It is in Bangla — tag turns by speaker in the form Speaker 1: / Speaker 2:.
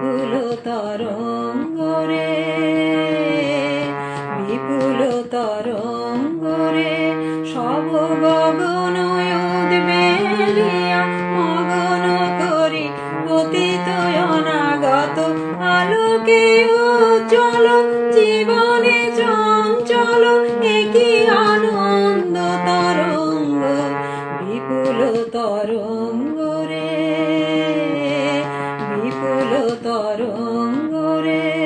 Speaker 1: বিপুল তরঙ্গ রে, বিপুল তরঙ্গ রে, সব গগন উদ্বেলিয়া মগন করি অতীত অনাগত আলোকে উজ্জ্বল জীবনে চঞ্চল একই আনন্দ তরঙ্গ, বিপুল তরঙ্গ রে, বিপুল তরঙ্গ রে।